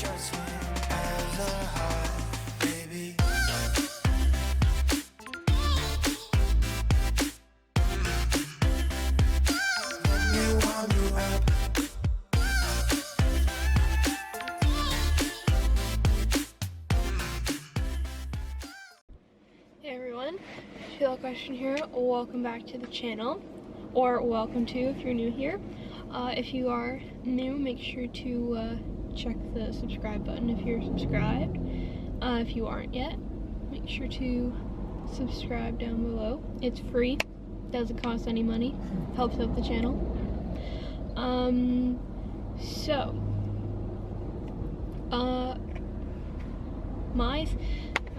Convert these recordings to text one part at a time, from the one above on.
trust me as a heart, baby. Let me warm you up. Hey everyone, Sheila Question here. Welcome back to the channel, or welcome to if you're new here. If you are new, make sure to check the subscribe button if you're subscribed. If you aren't yet, make sure to subscribe down below. It's free, doesn't cost any money, helps out the channel. I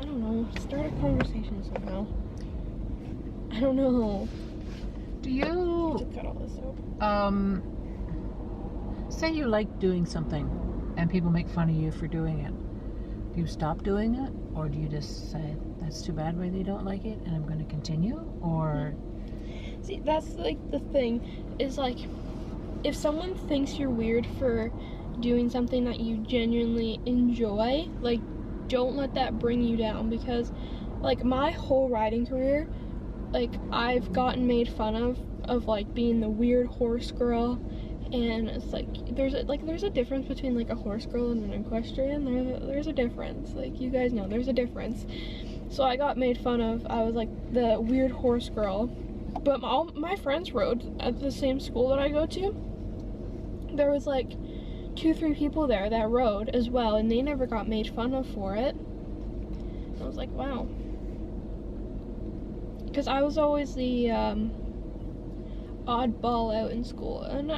don't know, start a conversation somehow. I don't know. Do you Just cut all this out. say you like doing something and people make fun of you for doing it? Do you stop doing it, or do you just say that's too bad whether you don't like it and I'm going to continue? Or See, that's like the thing is, like, if someone thinks you're weird for doing something that you genuinely enjoy, like, don't let that bring you down, because like my whole riding career, like I've gotten made fun of like being the weird horse girl, and it's like there's a difference between like a horse girl and an equestrian. There's a difference, like you guys know there's a difference. So I got made fun of. I was like the weird horse girl, but all my friends rode at the same school that I go to. There was like 2-3 people there that rode as well, and they never got made fun of for it. I was like, wow. Because I was always the oddball out in school, and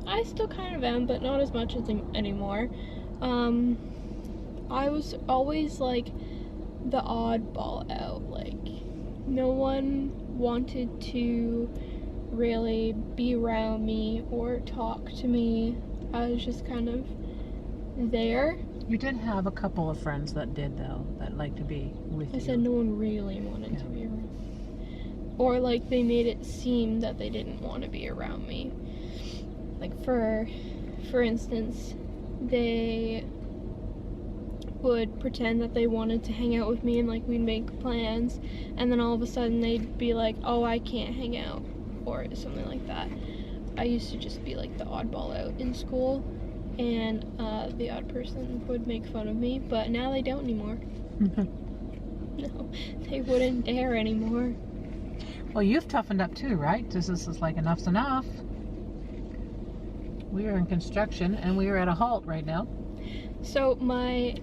I still kind of am, but not as much as anymore. I was always like the oddball out. Like no one wanted to really be around me or talk to me. I was just kind of there. you did have a couple of friends that did, though, that liked to be with you. I said no one really wanted to be around. Or like they made it seem that they didn't want to be around me. Like for instance, they would pretend that they wanted to hang out with me, and like we'd make plans, and then all of a sudden they'd be like, oh, I can't hang out, or something like that. I used to just be like the oddball out in school, and the odd person would make fun of me, but now they don't anymore. No, they wouldn't dare anymore. Well, you've toughened up too, right? This is like enough's enough. We are in construction and we are at a halt right now. So my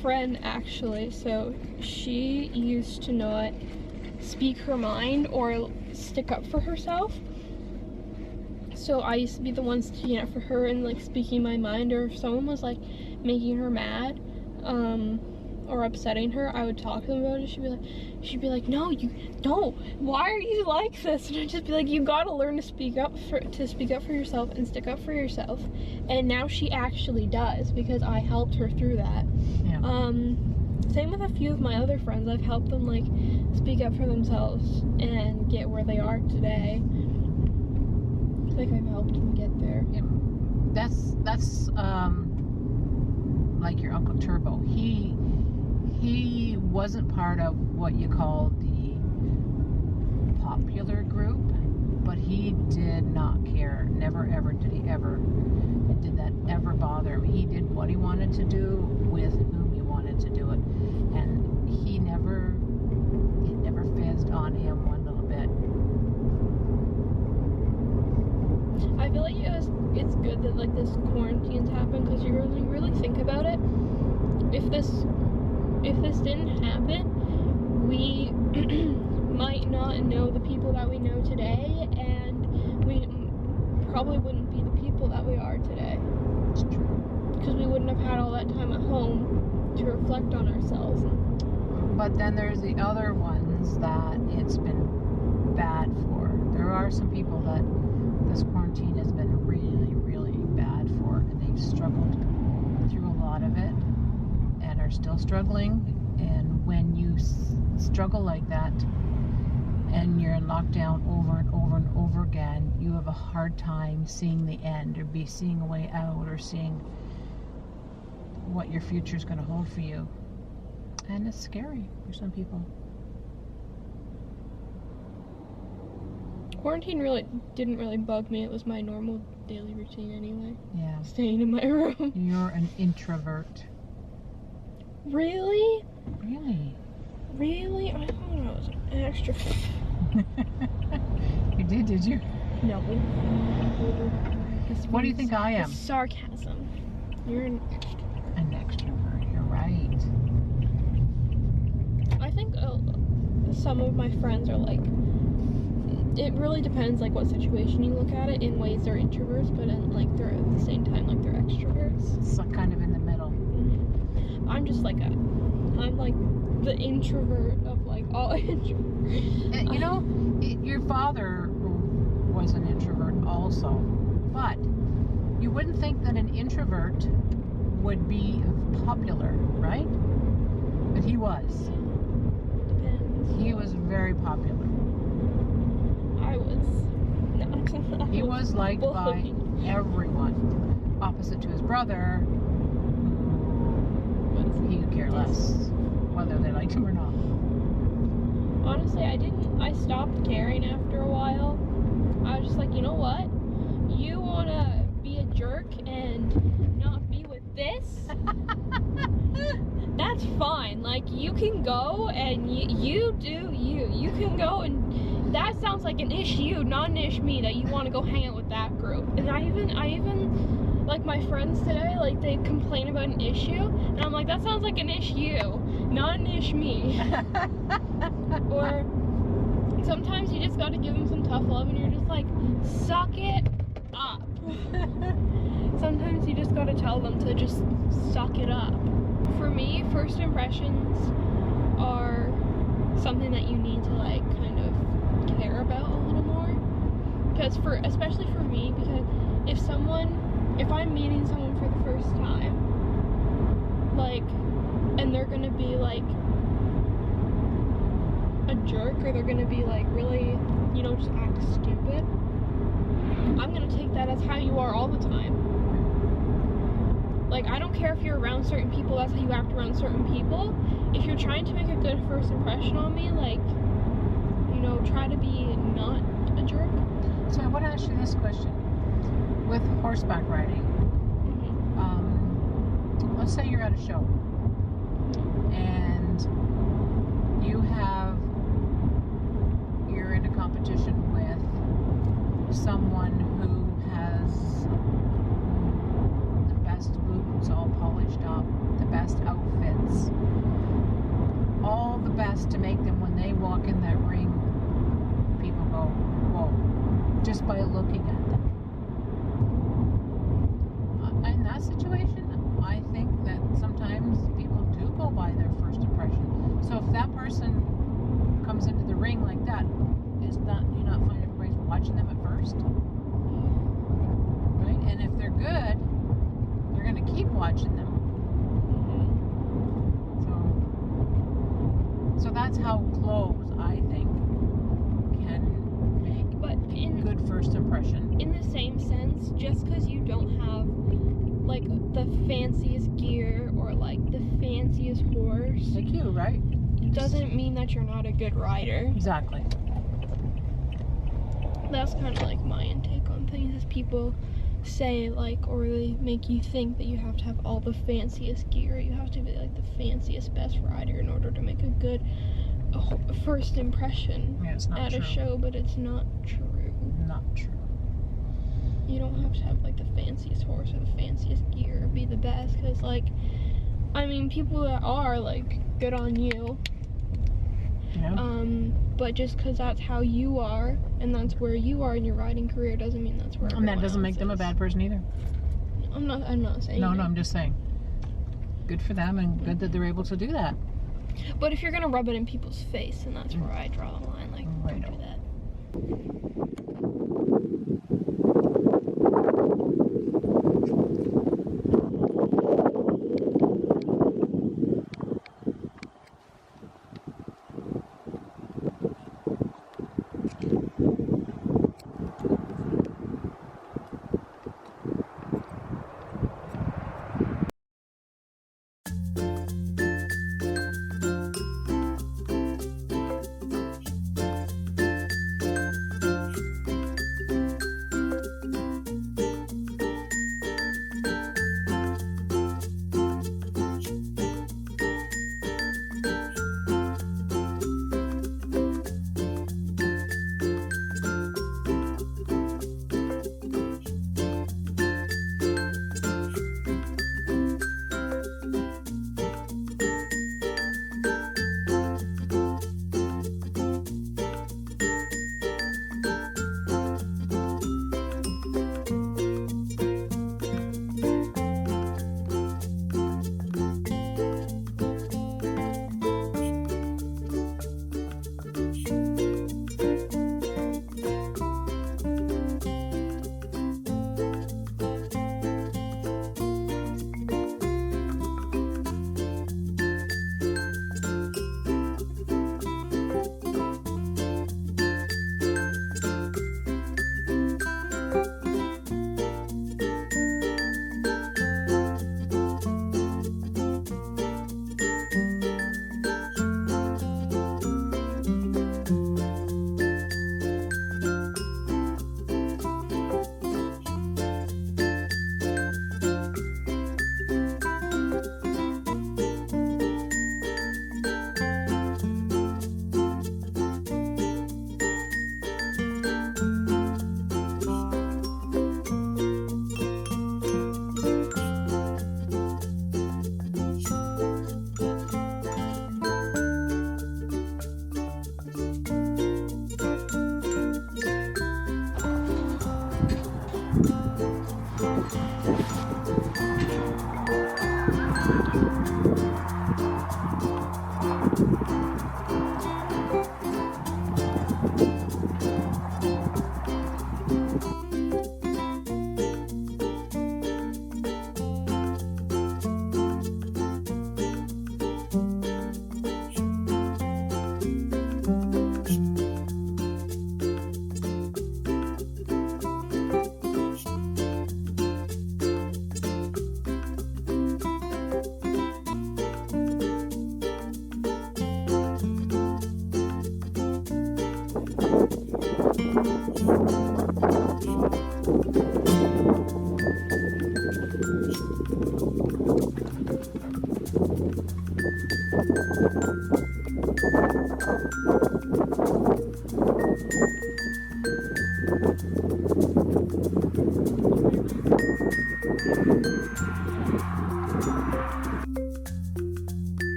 friend, actually, so she used to not speak her mind or stick up for herself. So I used to be the one sticking up for her and like speaking my mind, or if someone was like making her mad or upsetting her, I would talk to them about it. She'd be like, no, you don't. Why are you like this? And I'd just be like, you gotta learn to speak up for yourself and stick up for yourself. And now she actually does, because I helped her through that. Yeah. Same with a few of my other friends. I've helped them like speak up for themselves and get where they are today. I think I've helped them get there. Yeah. That's like your Uncle Turbo. He wasn't part of what you call the popular group, but he did not care. Never ever did he ever. Did that ever bother him? He did what he wanted to do with whom he wanted to do it, and it never fizzed on him one little bit. I feel like it's good that like this quarantine's happened, because you really think about it. If this didn't happen, we might not know the people that we know today, and we probably wouldn't be the people that we are today. It's true. Because we wouldn't have had all that time at home to reflect on ourselves. But then there's the other ones that it's been bad for. There are some people that this quarantine has been really, really bad for, and they've struggled through a lot of it and are still struggling. And when you struggle like that and you're in lockdown over and over and over again, you have a hard time seeing the end, or seeing a way out, or seeing what your future's going to hold for you. And it's scary for some people. Quarantine didn't really bug me. It was my normal daily routine anyway. Yeah. Staying in my room. You're an introvert. Really? Really? Really? I thought I was an extrovert. You did you? No. What do you think I am? It's sarcasm. You're an extrovert. An extrovert. You're right. I think some of my friends are like, it really depends like what situation you look at it. In ways they're introverts, but in like they're at the same time like they're extroverts. It's kind of in the middle. I'm just like I'm like the introvert of like all introverts. And, you know, your father was an introvert also, but you wouldn't think that an introvert would be popular, right? But he was. Depends. He was very popular. I was not. He was liked by everyone. Opposite to his brother, he could care less whether they liked him or not. Honestly, I stopped caring after a while. I was just like, you know what? You wanna be a jerk and not be with this? That's fine. Like, you can go and you do you. You can go, and that sounds like an issue, not an issue me, that you want to go hang out with that group. And I even like my friends today, like they complain about an issue, and I'm like, that sounds like an issue, not an issue me. Or sometimes you just gotta give them some tough love, and you're just like, suck it up. Sometimes you just gotta tell them to just suck it up. For me, first impressions are something that you need to like kind of care about a little more. Because especially for me, because if I'm meeting someone for the first time, like, and they're gonna be like a jerk, or they're gonna be like really, you know, just act stupid, I'm gonna take that as how you are all the time. Like, I don't care if you're around certain people, that's how you act around certain people. If you're trying to make a good first impression on me, like, you know, try to be not a jerk. So I want to ask you this question. With horseback riding, let's say you're at a show and you're in a competition with someone who has the best boots all polished up, the best outfits, all the best to make them, when they walk in that ring, people go, whoa, just by looking at them. In that situation, I think that sometimes people do go by their first impression. So if that person comes into the ring like that, do you not find everybody's watching them at first? Right? And if they're good, they're going to keep watching them. So that's how clothes, I think, can make a good first impression. In the same sense, just because you don't have like the fanciest gear or like the fanciest horse, like you, right? Doesn't mean that you're not a good rider. Exactly. That's kind of like my intake on things, is people say like, or they make you think that you have to have all the fanciest gear, you have to be like the fanciest best rider in order to make a good first impression at a show, but it's not true. Not true. You don't have to have like the fanciest horse or the fanciest gear or be the best, because like, I mean, people that are like, good on you. Yeah. But just because that's how you are and that's where you are in your riding career doesn't mean that's where. And that doesn't make them a bad person either. I'm not saying. No, I'm just saying. Good for them, and good that they're able to do that. But if you're gonna rub it in people's face, and that's where I draw the line. Like, Right. don't do that.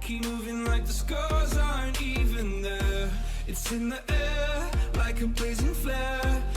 Keep moving like the scars aren't even there. It's in the air like a blazing flare.